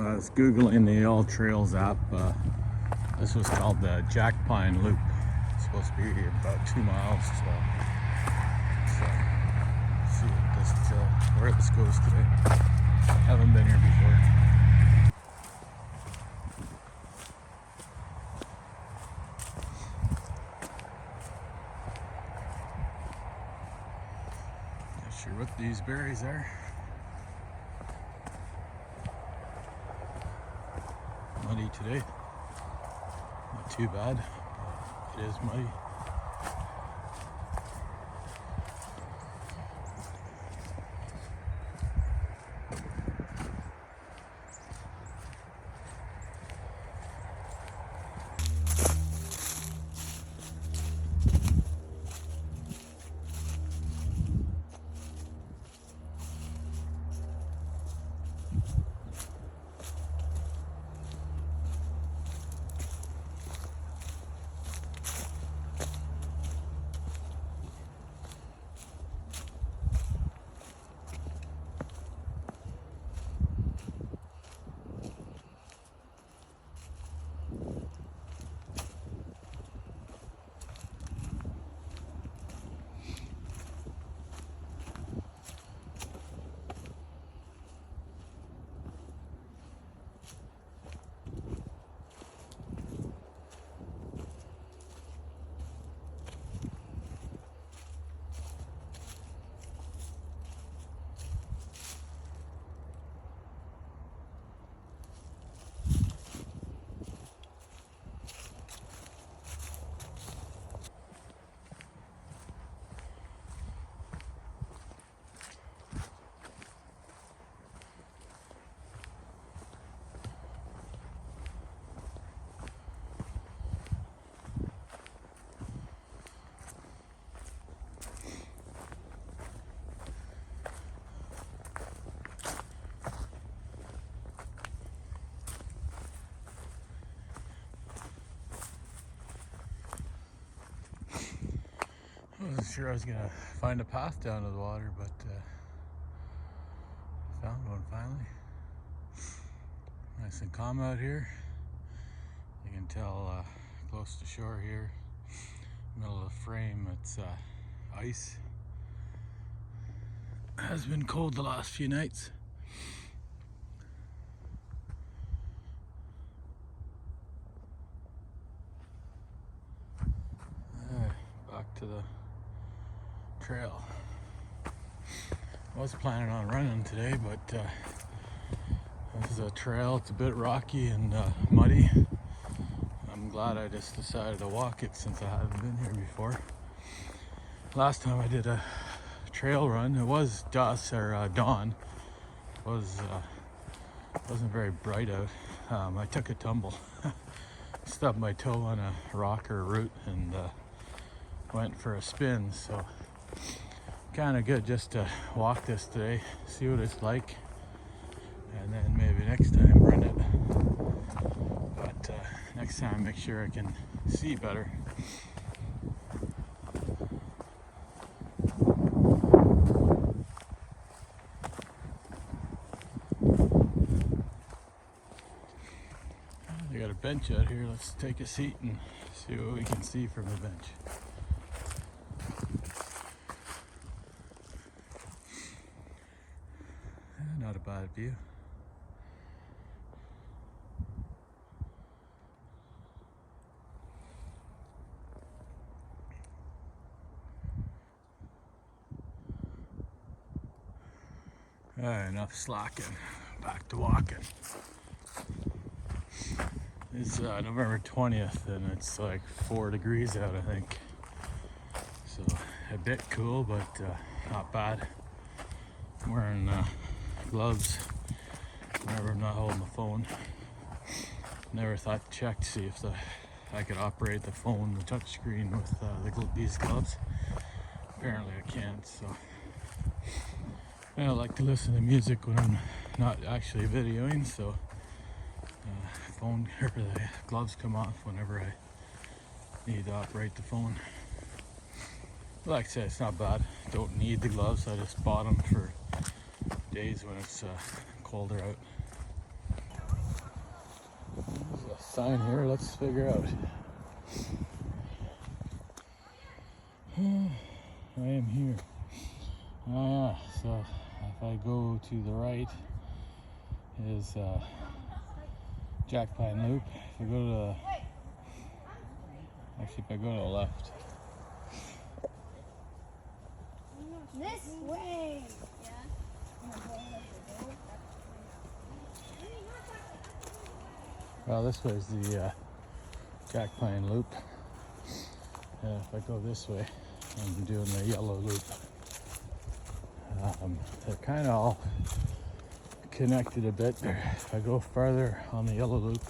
I was Googling the AllTrails app. This was called the Jack Pine Loop. It's supposed to be about 2 miles. So see where this goes today. Haven't been here before. Not sure what these berries are. Muddy today. Not too bad, but it is muddy. I wasn't sure I was gonna find a path down to the water, but found one finally. Nice and calm out here. You can tell close to shore here, middle of the frame, it's ice. It has been cold the last few nights. Back to the trail. I was planning on running today, but this is a trail. It's a bit rocky and muddy. I'm glad I just decided to walk it since I haven't been here before. Last time I did a trail run, it was dusk or dawn. It wasn't very bright out. I took a tumble, stubbed my toe on a rock or a root, and went for a spin. So kind of good just to walk this today, see what it's like, and then maybe next time run it. But next time make sure I can see better. They got a bench out here. Let's take a seat and see what we can see from the bench. Not a bad view. Alright, enough slacking. Back to walking. It's November 20th and it's like 4 degrees out, I think. So a bit cool, but not bad. I'm wearing gloves whenever I'm not holding the phone. Never thought to check to see if I could operate the phone, the touch screen with these gloves. Apparently I can't, so I like to listen to music when I'm not actually videoing, so phone or the gloves come off whenever I need to operate the phone. Like I said, it's not bad. Don't need the gloves. I just bought them for days when it's colder out. There's a sign here, let's figure out. I am here. Oh yeah, so if I go to the right is Jack Pine Loop. If I go to the, actually if I go to the left. This way. Well, this way is the Jack Pine Loop. If I go this way, I'm doing the yellow loop. They're kind of all connected a bit. If I go farther on the yellow loop,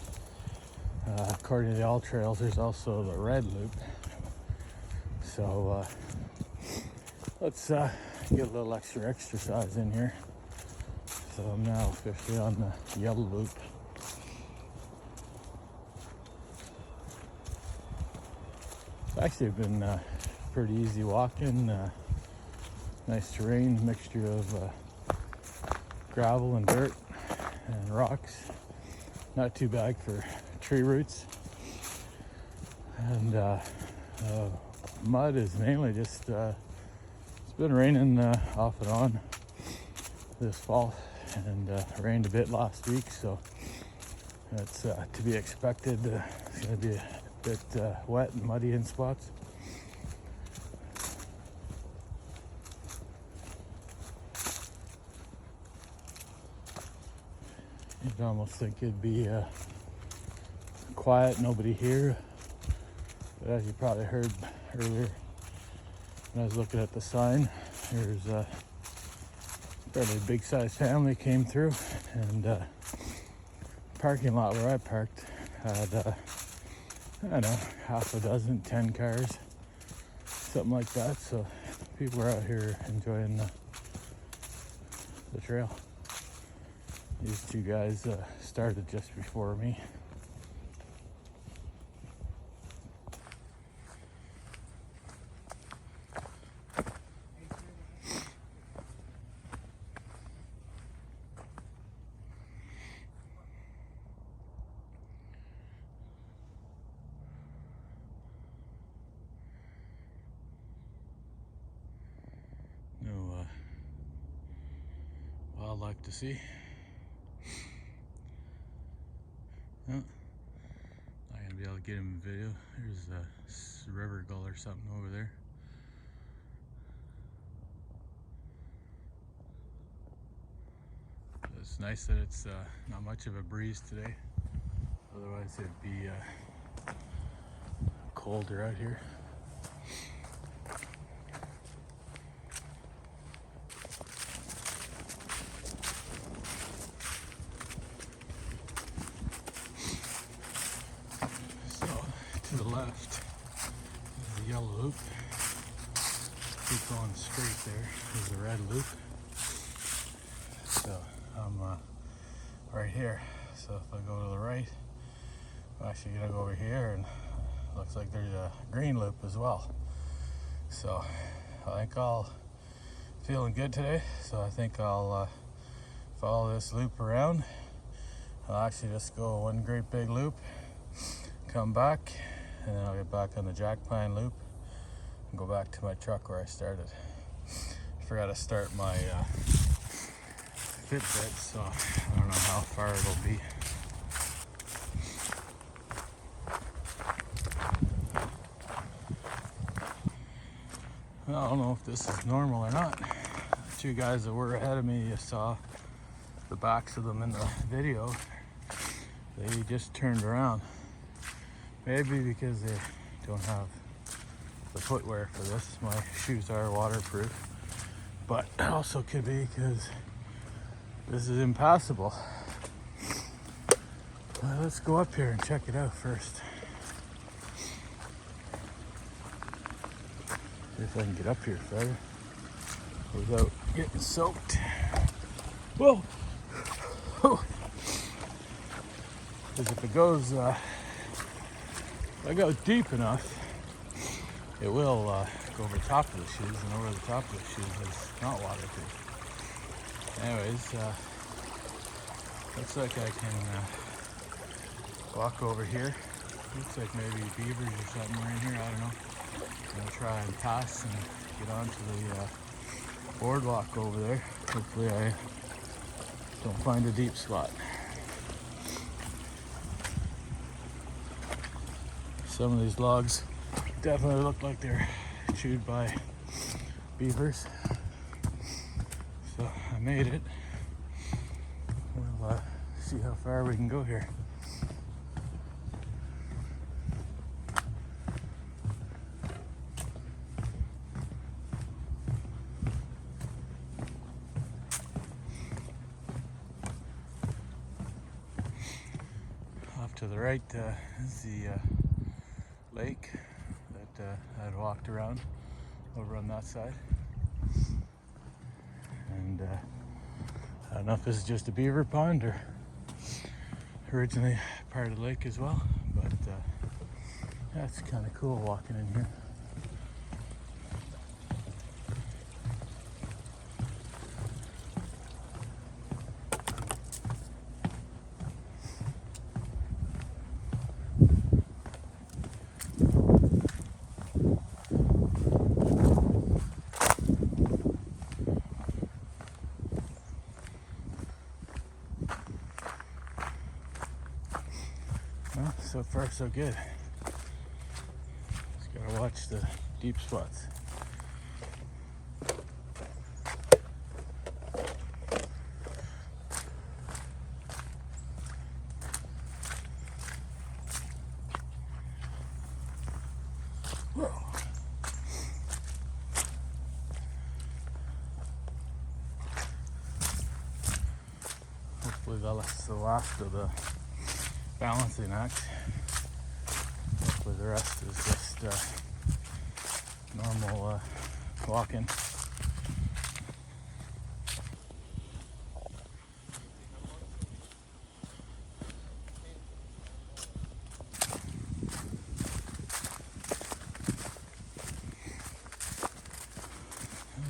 according to the AllTrails, there's also the red loop. So let's get a little extra exercise in here. So I'm now officially on the yellow loop. It's actually been pretty easy walking. Nice terrain, mixture of gravel and dirt and rocks. Not too bad for tree roots. And mud is mainly just, it's been raining off and on this fall, and rained a bit last week, so that's to be expected. It's going to be a bit wet and muddy in spots. You'd almost think it'd be quiet, nobody here. But as you probably heard earlier when I was looking at the sign, there's a fairly big sized family came through, and parking lot where I parked had I don't know, half a dozen, 10 cars, something like that. So people are out here enjoying the trail. These two guys started just before me. No wildlife to see. Oh, not gonna be able to get him in video. There's a river gull or something over there. It's nice that it's not much of a breeze today. Otherwise it'd be colder out here. To the left is the yellow loop. Keep going straight there is the red loop. So I'm right here. So if I go to the right, I'm actually gonna go over here, and it looks like there's a green loop as well. So I think I'll feeling good today. So I think I'll follow this loop around. I'll actually just go one great big loop, come back, and then I'll get back on the Jack Pine Loop and go back to my truck where I started. I forgot to start my Fitbit, so I don't know how far it'll be. I don't know if this is normal or not. The two guys that were ahead of me, you saw the backs of them in the video. They just turned around. Maybe because they don't have the footwear for this. My shoes are waterproof. But it also could be because this is impassable. Let's go up here and check it out first. See if I can get up here further without getting soaked. Whoa! Because if it goes, if I go deep enough, it will go over the top of the shoes, and over the top of the shoes is not waterproof. Anyways, looks like I can walk over here. Looks like maybe beavers or something are in here. I don't know. I'm gonna try and pass and get onto the boardwalk over there. Hopefully I don't find a deep spot. Some of these logs definitely look like they're chewed by beavers. So I made it. We'll see how far we can go here. Off to the right is the lake that I'd walked around over on that side. And I don't know if this is just a beaver pond or originally part of the lake as well, but yeah, it's kind of cool walking in here. Well, so far so good. Just gotta watch the deep spots. Whoa. Hopefully that's the last of the balancing act. Hopefully the rest is just normal walking.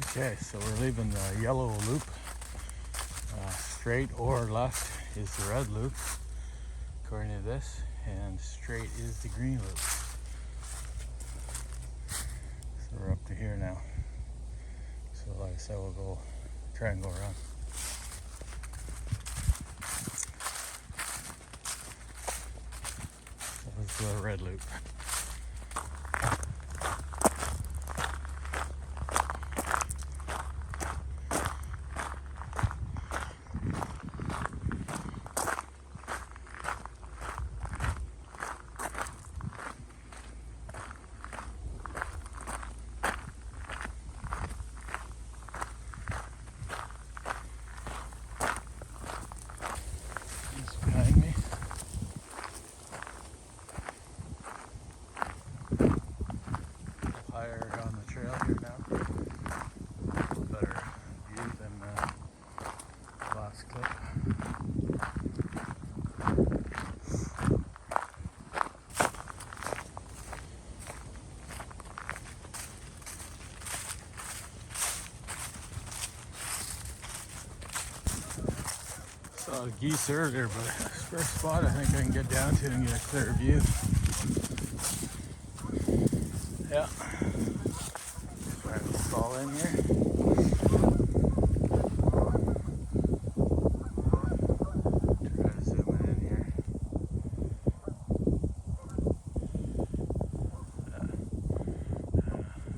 Okay, so we're leaving the yellow loop. Straight or left is the red loop, according to this, and straight is the green loop. So we're up to here now. So like I said, we'll go try and go around. That was the red loop. Behind me. Higher on the trail here now. A little better view than the last clip. Saw the geese earlier, but this first spot I think I can get down to and get a clear view. Yeah. Try to fall in here. Try to zoom in here.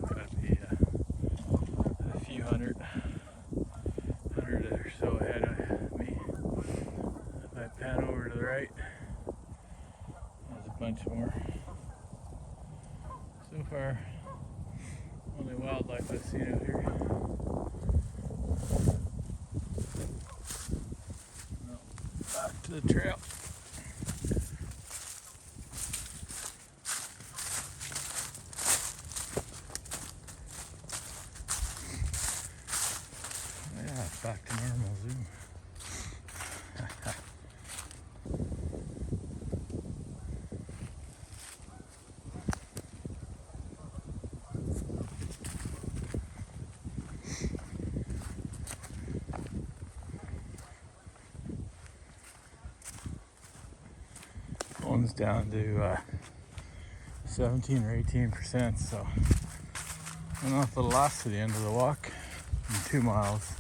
Gotta be a few hundred or so ahead of me. If I pan over to the right, there's a bunch more. So far, only wildlife I've seen out here. Well, back to the trail. Yeah, back to normal zoom. Going comes down to 17 or 18%. So I don't know if it'll last to the end of the walk. I'm 2 miles,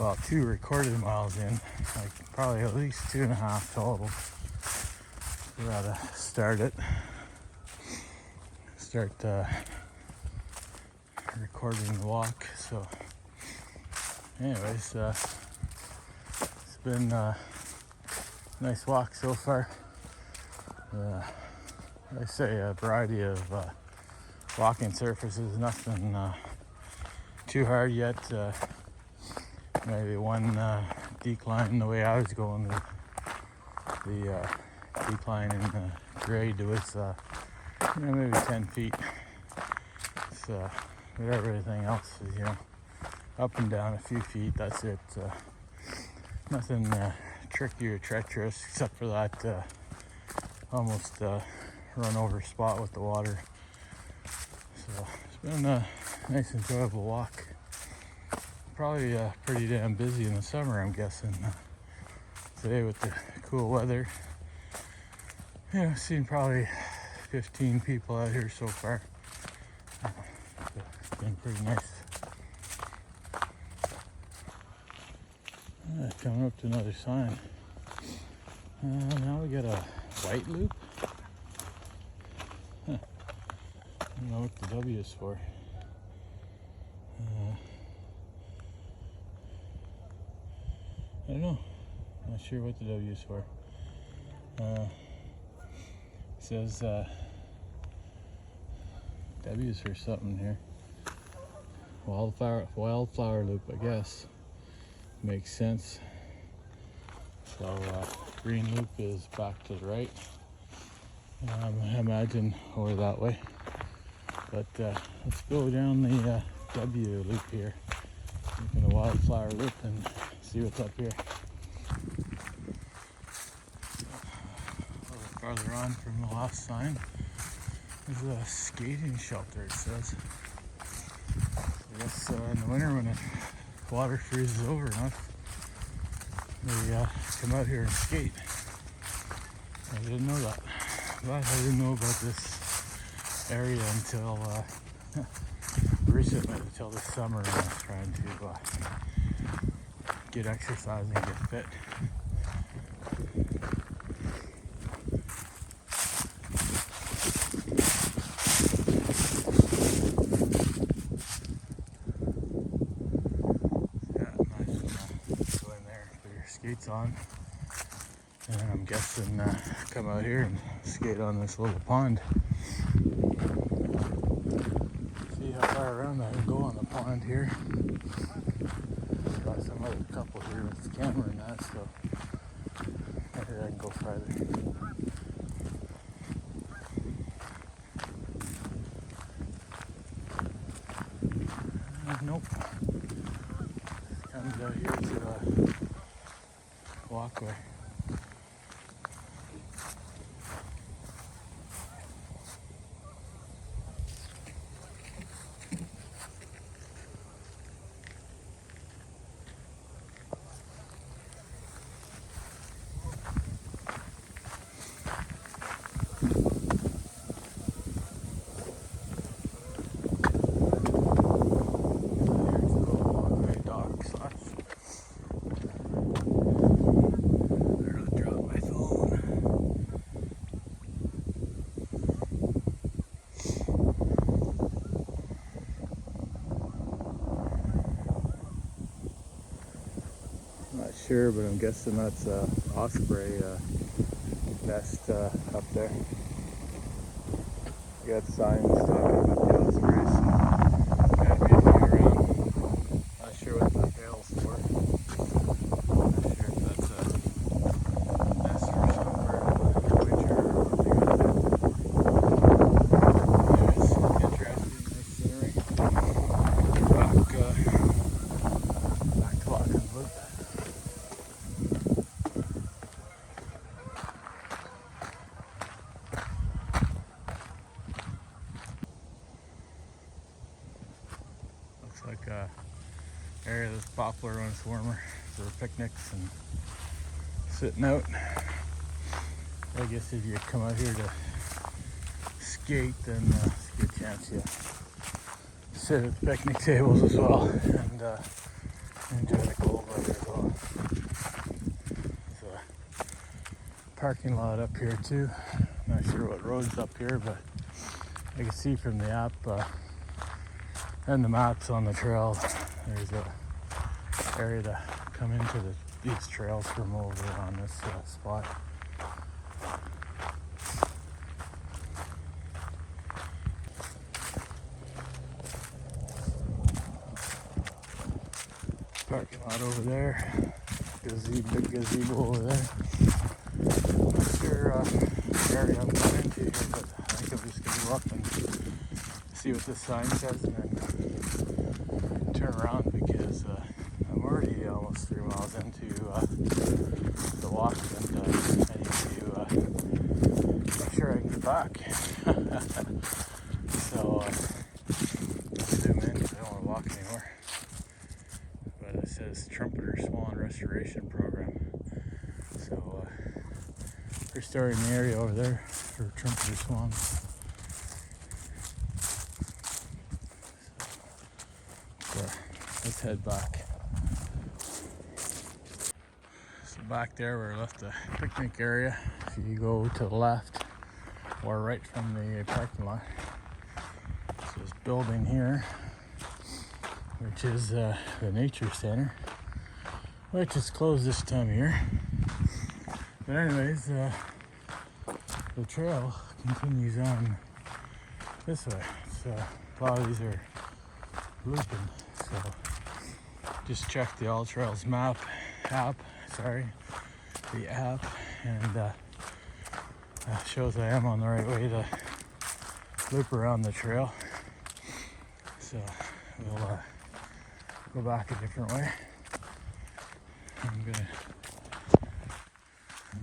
well, 2 recorded miles in, like probably at least 2.5 total. We gotta start recording the walk. So anyways, it's been a nice walk so far. I say a variety of walking surfaces, nothing too hard yet. Maybe one decline the way I was going, the decline in the grade was maybe 10 feet. So everything else is, up and down a few feet, that's it. Nothing tricky or treacherous except for that almost run over spot with the water. So it's been a nice enjoyable walk. Probably pretty damn busy in the summer, I'm guessing. Today with the cool weather, I've seen probably 15 people out here so far. It's been pretty nice. Coming up to another sign. Now we got a white loop. I don't know what the W is for. I don't know. Not sure what the W is for. It says W is for something here. Wildflower loop, I guess. Makes sense. So green loop is back to the right. I imagine over that way. But let's go down the W loop here. Looking at the wildflower loop and see what's up here. A little farther on from the last sign is a skating shelter, it says. I guess in the winter when the water freezes over enough, they come out here and skate. I didn't know that. But I didn't know about this area until recently, until this summer, when I was trying to get exercise and get fit. Skates on, and I'm guessing come out here and skate on this little pond. See how far around I can go on the pond here. Got some other couple here with the camera and that, so maybe I can go farther. Nope. Comes out here to a walkway. Sure, but I'm guessing that's osprey nest up there. You got signs talking about the ospreys. Gotta be around. Not sure what the hail's for. Not sure if that's a nest for some bird in the winter or what they got there. Anyways, interesting, nice scenery. Back to Watkins Loop. Like a area that's popular when it's warmer for picnics and sitting out. I guess if you come out here to skate, then it's a good chance you sit at the picnic tables as well and enjoy the cold weather as well. There's a parking lot up here too. Not sure what road's up here, but I can see from the app and the maps on the trail, there's a area to come into these trails from over on this spot. Parking lot over there, big gazebo over there. Not sure area I'm going into here, but I think I'm just gonna go up and see what this sign says and then turn around because I'm already almost 3 miles into the walk and I need to make sure I can get back. So I'll zoom in because I don't want to walk anymore. But it says Trumpeter Swan Restoration Program. So restoring the area over there for trumpeter swans. So let's head back. So back there we left the picnic area. If you go to the left or right from the parking lot, so this building here, which is the nature center, which is closed this time of year. But anyways, the trail continues on this way. So a lot of these are looping. So just check the AllTrails app, and shows I am on the right way to loop around the trail. So we'll go back a different way. I'm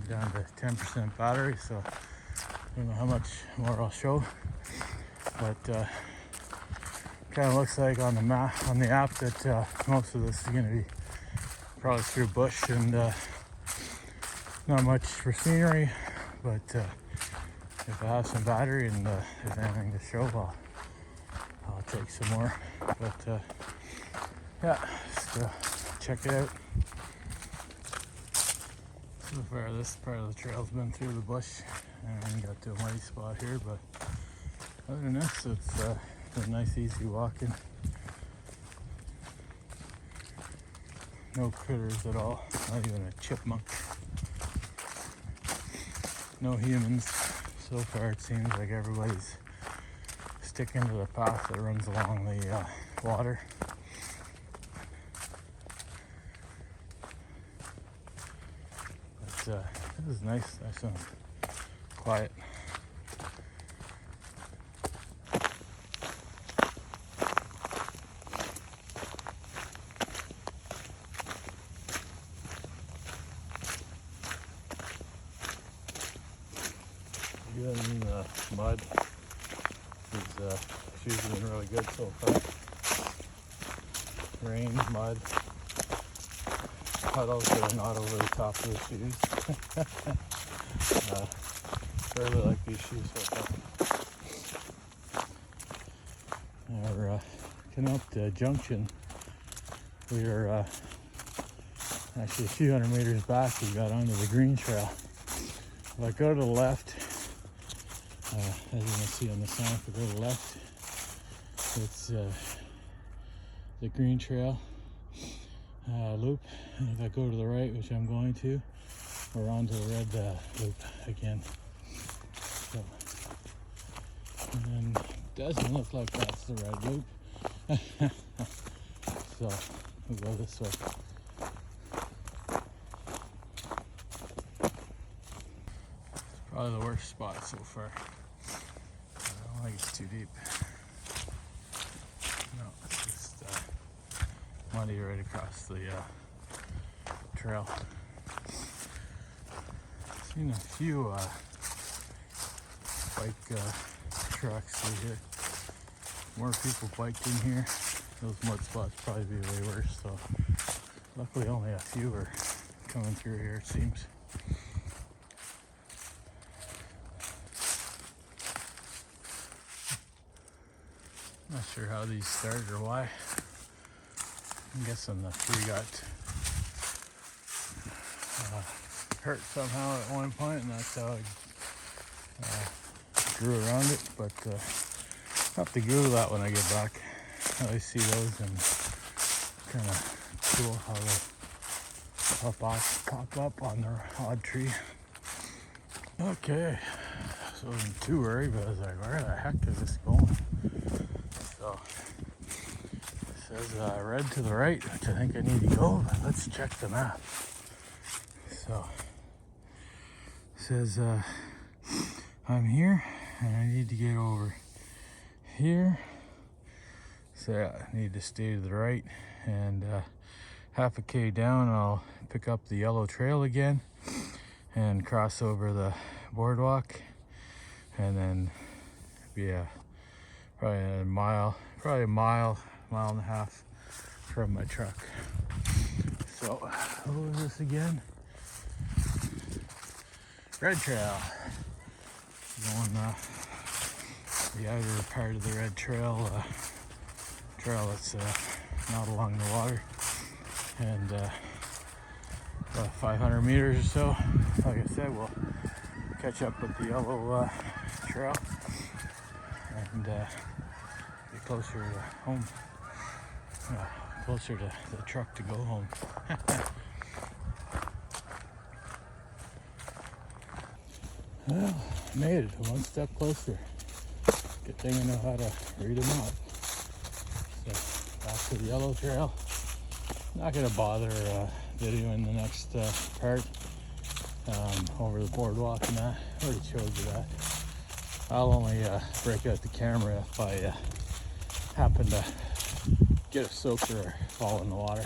down to 10% battery, so I don't know how much more I'll show, but kind of looks like on the app that most of this is going to be probably through bush and not much for scenery, but if I have some battery and there's anything to show, I'll take some more. But yeah, just check it out. So far this part of the trail's been through the bush and got to a muddy spot here, but other than this, it's a nice easy walking. No critters at all, not even a chipmunk. No humans. So far it seems like everybody's sticking to the path that runs along the water. But this is nice and quiet. Getting mud is shoes have been really good so far. Rain, mud, puddles that are not over the top of the shoes. Really like these shoes so far. We're coming up to Junction. We are actually a few hundred meters back. We got onto the green trail. If I go to the left, as you can see on the sign, if I go to the left, it's the green trail loop. And if I go to the right, which I'm going to, we're onto the red loop again. So, and it doesn't look like that's the red loop. So we'll go this way. It's probably the worst spot so far. I don't think it's too deep. No, it's just muddy right across the trail. Seen a few bike trucks through here. More people biked in here. Those mud spots probably be way worse. So luckily only a few are coming through here, it seems. Not sure how these started or why. I'm guessing the tree got hurt somehow at one point, and that's how I grew around it. But I'll have to Google that when I get back. I always see those, and kind of cool how they pop up on their odd tree. Okay, so I wasn't too worried, but I was like, where the heck is this going? So it says red to the right, which I think I need to go, but let's check the map. So it says I'm here and I need to get over here. So I need to stay to the right, and half a K down I'll pick up the yellow trail again and cross over the boardwalk, and then be probably a mile and a half from my truck. So what was this again? Red Trail. Going the outer part of the Red Trail, trail that's not along the water, and about 500 meters or so. Like I said, we'll catch up with the yellow trail and get closer to home, closer to the truck to go home. Well, made it one step closer. Good thing I know how to read them out. So back to the yellow trail. Not gonna bother videoing the next part over the boardwalk and that. I already showed you that. I'll only break out the camera if I happen to get a soaker or fall in the water.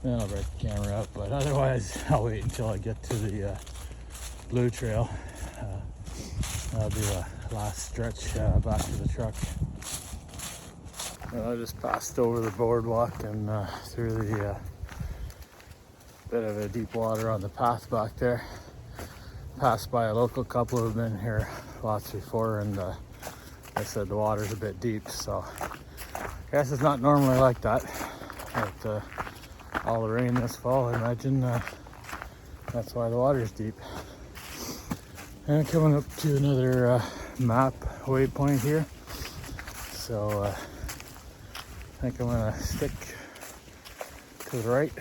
Then I'll break the camera out, but otherwise I'll wait until I get to the blue trail. That'll be the last stretch back to the truck. I just passed over the boardwalk and through the bit of a deep water on the path back there. Passed by a local couple who've been here lots before, and they said the water's a bit deep, so I guess it's not normally like that. But all the rain this fall, I imagine that's why the water's deep. And coming up to another map waypoint here. So I think I'm gonna stick to the right.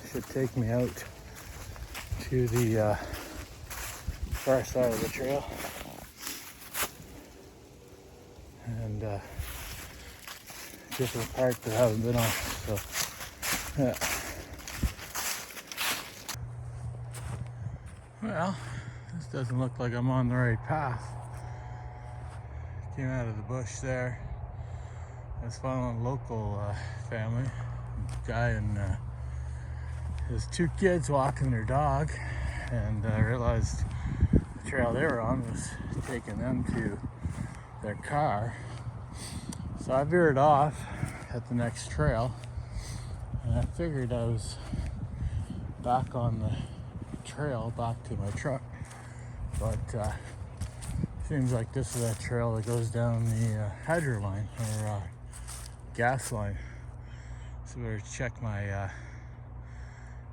Should take me out to the far side of the trail. And different part that I haven't been on. So yeah. Well, this doesn't look like I'm on the right path. Came out of the bush there. I was following a local family, guy and his two kids walking their dog, and I realized the trail they were on was taking them to their car. So I veered off at the next trail, and I figured I was back on the trail back to my truck. But seems like this is that trail that goes down the hydro line or gas line. So better check my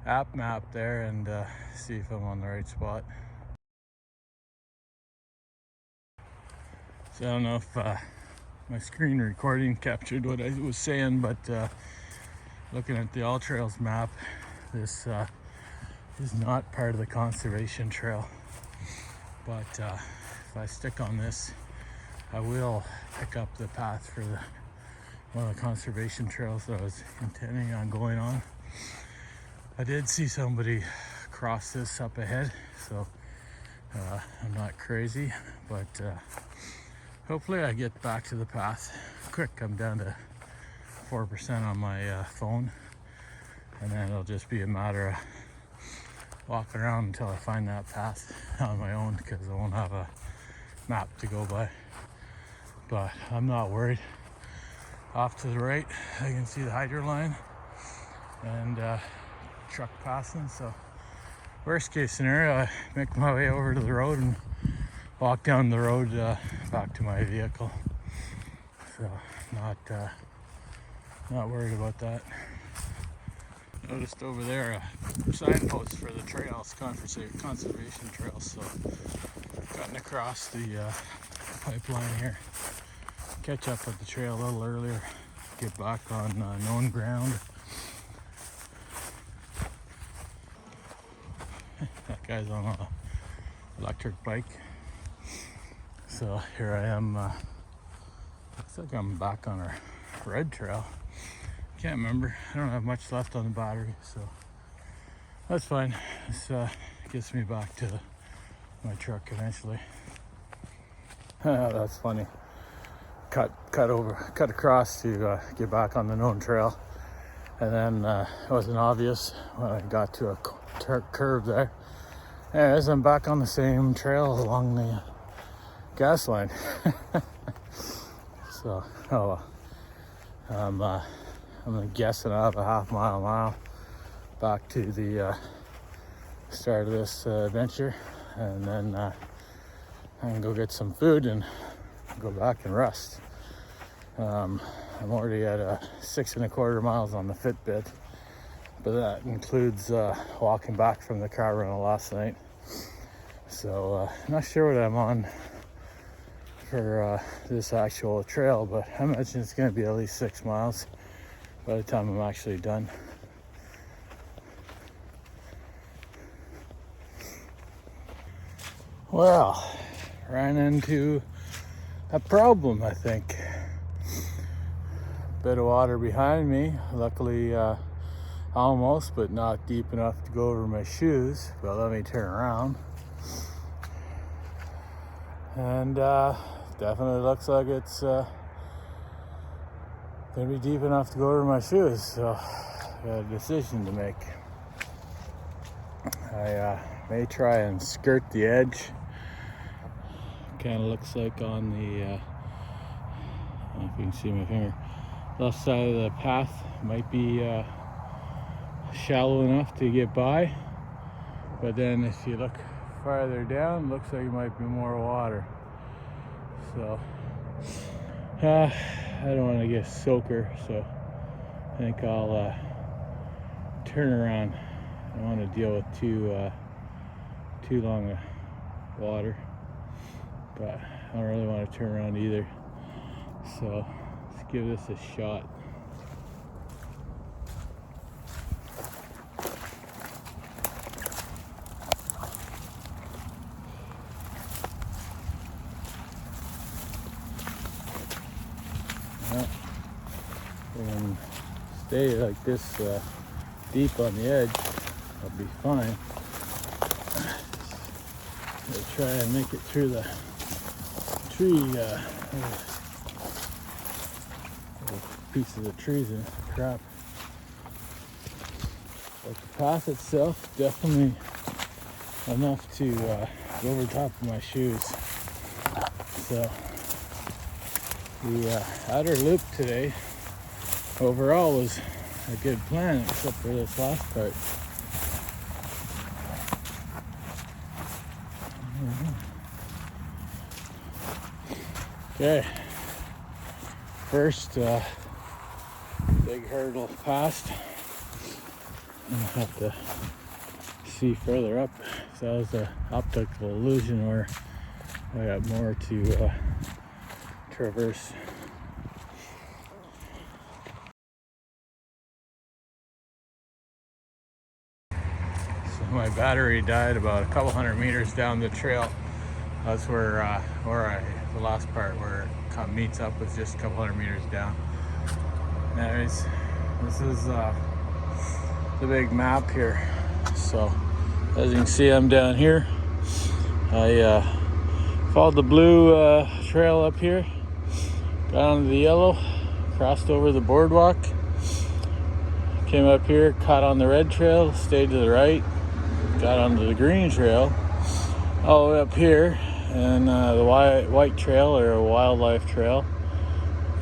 app map there and see if I'm on the right spot. So I don't know if my screen recording captured what I was saying, but looking at the AllTrails map, this is not part of the conservation trail. But if I stick on this, I will pick up the path for one of the conservation trails that I was intending on going on. I did see somebody cross this up ahead, so I'm not crazy, but hopefully I get back to the path quick. I'm down to 4% on my phone, and then it'll just be a matter of walking around until I find that path on my own, because I won't have a map to go by. But I'm not worried. Off to the right, I can see the hydro line and truck passing. So worst case scenario, I make my way over to the road and walk down the road back to my vehicle. so not worried about that. Noticed over there a signpost for the trails, conservation trails, so cutting across the pipeline here. Catch up with the trail a little earlier, get back on known ground. That guy's on an electric bike. So here I am, looks like I'm back on our red trail. Can't remember, I don't have much left on the battery, so that's fine. This gets me back to my truck eventually. That's funny. Cut across to get back on the known trail, and then it wasn't obvious when I got to a curve there. Anyways, I'm back on the same trail along the gas line. So, oh well. I'm guessing I have a half mile back to the start of this adventure, and then I can go get some food and go back and rest. I'm already at 6.25 miles on the Fitbit, but that includes walking back from the car rental last night. So not sure what I'm on for this actual trail, but I imagine it's going to be at least 6 miles by the time I'm actually done. Well, ran into a problem, I think. Bit of water behind me, luckily almost, but not deep enough to go over my shoes. But let me turn around. And definitely looks like it's gonna be deep enough to go over my shoes, so I got a decision to make. I may try and skirt the edge. Kind of looks like on the, I don't know if you can see my finger, left side of the path might be shallow enough to get by, but then if you look farther down, looks like it might be more water. So I don't want to get a soaker, so I think I'll turn around. I don't want to deal with too long of water, but I don't really want to turn around either. So let's give this a shot. And stay like this deep on the edge, I'll be fine. I'll try and make it through the tree, little pieces of trees and crap. But the path itself, definitely enough to go over top of my shoes. So the outer loop today overall was a good plan, except for this last part. Okay, first big hurdle passed. I'll have to see further up. So that was an optical illusion where I got more to traverse. My battery died about a couple hundred meters down the trail. That's where the last part where it meets up was just a couple hundred meters down. Anyways, this is the big map here. So as you can see, I'm down here. I followed the blue trail up here, got onto the yellow, crossed over the boardwalk, came up here, caught on the red trail, stayed to the right, got onto the green trail all the way up here, and the white trail or a wildlife trail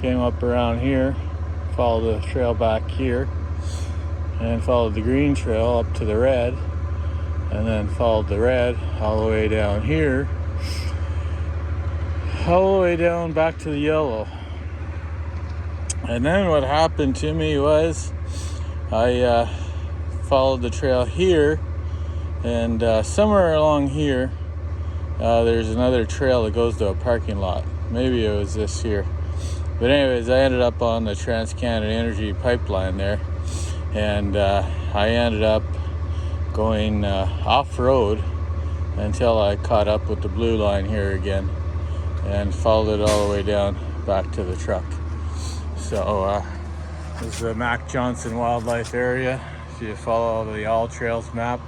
came up around here, followed the trail back here, and followed the green trail up to the red, and then followed the red all the way down here, all the way down back to the yellow. And then what happened to me was I followed the trail here, and somewhere along here there's another trail that goes to a parking lot. Maybe it was this here. But anyways, I ended up on the Trans-Canada Energy pipeline there, and I ended up going off-road until I caught up with the blue line here again and followed it all the way down back to the truck. So this is the Mac Johnson Wildlife Area. If you follow the AllTrails map,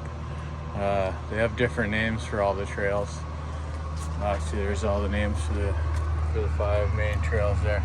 they have different names for all the trails. Actually, there's all the names for the 5 main trails there.